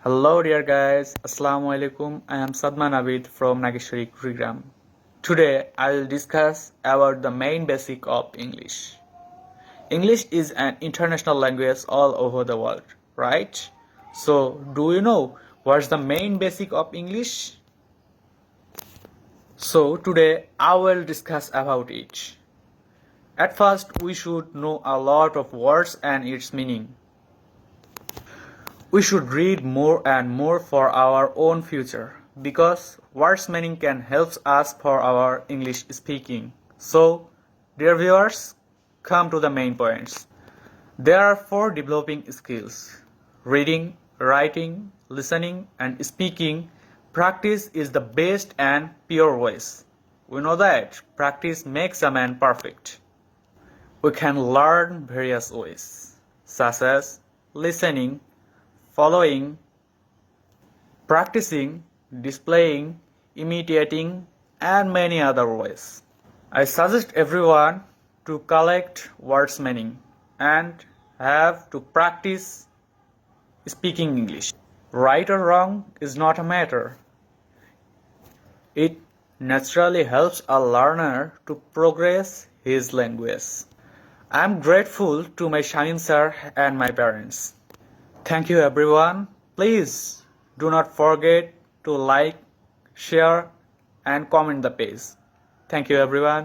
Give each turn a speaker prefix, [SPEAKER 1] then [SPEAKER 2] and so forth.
[SPEAKER 1] Hello dear guys, Assalamu alaikum. I am Shadman Abid from Nageswari, Kurigram. Today I will discuss about the main basic of English. English is an international language all over the world, right? So, do you know what's the main basic of English? So, today I will discuss about it. At first, we should know a lot of words and its meaning. We should read more and more for our own future because words meaning can help us for our English speaking. So, dear viewers, come to the main points. There are 4 developing skills: reading, writing, listening, and speaking. Practice is the best and pure ways. We know that practice makes a man perfect. We can learn various ways, such as listening, following, practicing, displaying, imitating, and many other ways. I suggest everyone to collect words meaning and have to practice speaking English. Right or wrong is not a matter. It naturally helps a learner to progress his language. I am grateful to my Shamim sir and my parents. Thank you everyone. Please do not forget to like, share and comment the page. Thank you everyone.